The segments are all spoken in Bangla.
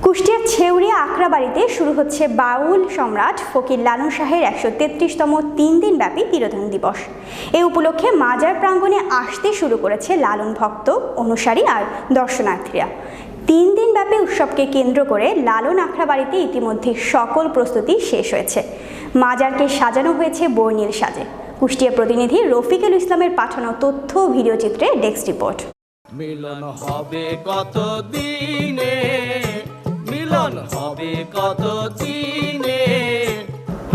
কুষ্টিয়ার ছেউরিয়া আখড়াবাড়িতে শুরু হচ্ছে বাউল সম্রাট ফকির লালন শাহের ১৩৩তম ৩ দিনব্যাপী তিরোধান দিবস। এ উপলক্ষে মাজার প্রাঙ্গণে আসতে শুরু করেছে লালন ভক্ত, অনুসারী আর দর্শনার্থীরা। ৩ দিনব্যাপী উৎসবকে কেন্দ্র করে লালন আখড়াবাড়িতে ইতিমধ্যে সকল প্রস্তুতি শেষ হয়েছে। মাজারকে সাজানো হয়েছে বর্ণিল সাজে। কুষ্টিয়া প্রতিনিধি রফিকুল ইসলামের পাঠানো তথ্য ও ভিডিওচিত্রে ডেস্ক রিপোর্ট। মিলন হবে কত দিনে, মিলন হবে কত দিনে।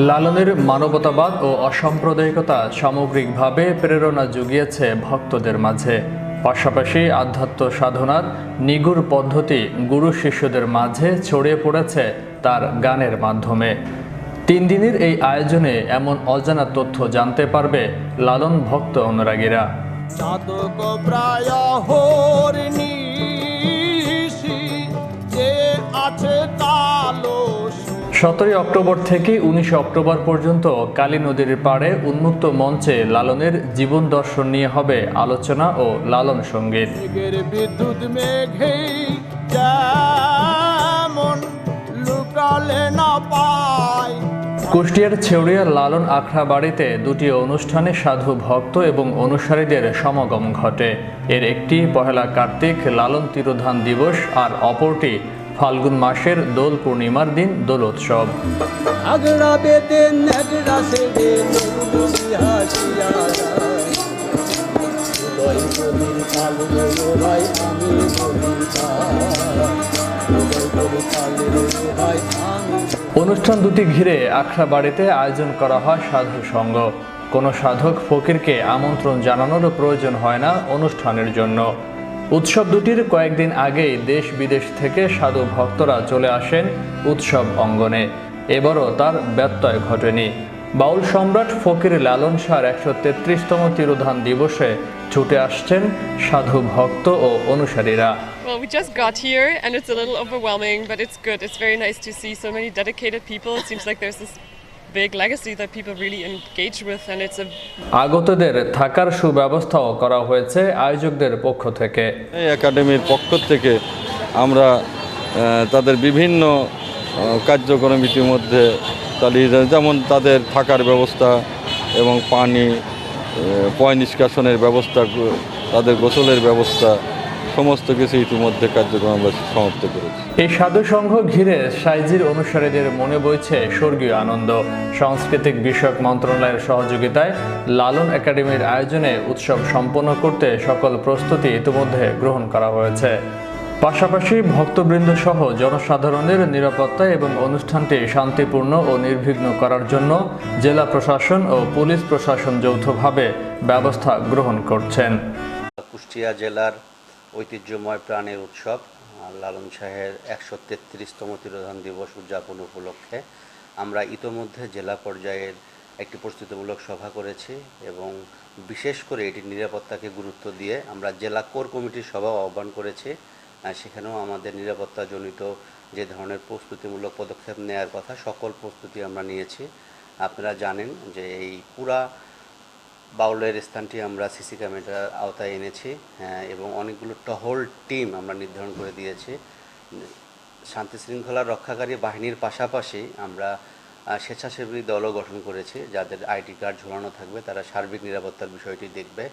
লালনের মানবতাবাদ ও অসাম্প্রদায়িকতা সামগ্রিকভাবে প্রেরণা জুগিয়েছে ভক্তদের মাঝে। পাশাপাশি আধ্যাত্ম সাধনার নিগুড় পদ্ধতি গুরু শিষ্যদের মাঝে ছড়িয়ে পড়েছে তার গানের মাধ্যমে। ৩ দিনের এই আয়োজনে এমন অজানা তথ্য জানতে পারবে লালন ভক্ত অনুরাগীরা। চাতক প্রায় হরিণীষি যে আছে কালো। ১৭ অক্টোবর থেকে ১৯ অক্টোবর পর্যন্ত কালী নদীর পাড়ে উন্মুক্ত মঞ্চে লালনের জীবন দর্শন নিয়ে হবে আলোচনা ও লালন সঙ্গীত। বিদ্যুৎ মেঘে যেমন লুকালে না পায়। কুষ্টিয়ার ছেউরিয়ার লালন আখড়াবাড়িতে দুটি অনুষ্ঠানে সাধু ভক্ত এবং অনুসারীদের সমাগম ঘটে। এর একটি পহেলা কার্তিক লালন তিরোধান দিবস আর অপরটি ফাল্গুন মাসের দোল পূর্ণিমার দিন দোল উৎসব। অনুষ্ঠান দুটি ঘিরে আখড়াবাড়িতে আয়োজন করা হয় সাধু সঙ্গ। কোনো সাধক ফকিরকে আমন্ত্রণ জানানোর প্রয়োজন হয় না অনুষ্ঠানের জন্য। উৎসব দুটির কয়েকদিন আগেই দেশ বিদেশ থেকে সাধু ভক্তরা চলে আসেন উৎসব অঙ্গনে। এবারও তার ব্যত্যয় ঘটেনি। বাউল সম্রাট ফকির লালন শাহর ১৩৩তম তিরোধান দিবসে ছুটে আসছেন সাধু ভক্ত ও অনুসারীরা। Well, we just got here and it's a little overwhelming, but it's good. It's very nice to see so many dedicated people. It seems like there's this big legacy that people really engage with, and it's a আগতদের থাকার সুব্যবস্থাও করা হয়েছে আয়োজকদের পক্ষ থেকে। এই একাডেমির পক্ষ থেকে আমরা তাদের বিভিন্ন কার্যক্রম ইতিমধ্যে চালিয়ে যাই, যেমন তাদের থাকার ব্যবস্থা এবং পানি, পয় নিষ্কাশনের ব্যবস্থা, তাদের গোসলের ব্যবস্থা, সমস্ত কিছু ইতিমধ্যে কার্যক্রম আমরা সমাপ্ত করেছি। এই সাধু সংঘ ঘিরে সাইজির অনুসারীদের মনে বইছে স্বর্গীয় আনন্দ। সাংস্কৃতিক বিষয়ক মন্ত্রণালয়ের সহযোগিতায় লালন একাডেমির আয়োজনে উৎসব সম্পন্ন করতে সকল প্রস্তুতি ইতিমধ্যে গ্রহণ করা হয়েছে। পাশাপাশি ভক্তবৃন্দ সহ জনসাধারণের নিরাপত্তা এবং অনুষ্ঠানটি শান্তিপূর্ণ ও নির্বিঘ্ন করার জন্য জেলা প্রশাসন ও পুলিশ প্রশাসন যৌথভাবে ব্যবস্থা গ্রহণ করছেন। কুষ্টিয়া জেলার ঐতিহ্যময় প্রাণের উৎসব লালন শাহের ১৩৩তম তিরোধান দিবস উদযাপন উপলক্ষে আমরা ইতোমধ্যে জেলা পর্যায়ের একটি প্রস্তুতিমূলক সভা করেছি এবং বিশেষ করে এটির নিরাপত্তাকে গুরুত্ব দিয়ে আমরা জেলা কোর কমিটির সভা আহ্বান করেছি। সেখানেও আমাদের নিরাপত্তাজনিত যে ধরনের প্রস্তুতিমূলক পদক্ষেপ নেওয়ার কথা সকল প্রস্তুতি আমরা নিয়েছি। আপনারা জানেন যে এই পুরা বাউলের স্থানটি আমরা সিসি ক্যামেরার আওতায় এনেছি এবং অনেকগুলো টহল টিম আমরা নির্ধারণ করে দিয়েছি। শান্তি শৃঙ্খলা রক্ষাকারী বাহিনীর পাশাপাশি আমরা স্বেচ্ছাসেবী দলও গঠন করেছি, যাদের আইডি কার্ড ঝোলানো থাকবে, তারা সার্বিক নিরাপত্তার বিষয়টি দেখবে।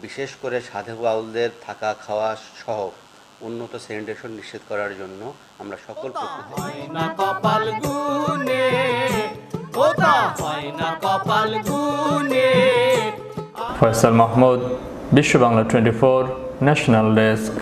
বিশেষ করে সাধু বাউলদের থাকা খাওয়া সহ উন্নত স্যানিটেশন নিশ্চিত করার জন্য আমরা সকল ফয়সাল মাহমুদ, বিশ্ব বাংলা 24, ন্যাশনাল ডেস্ক।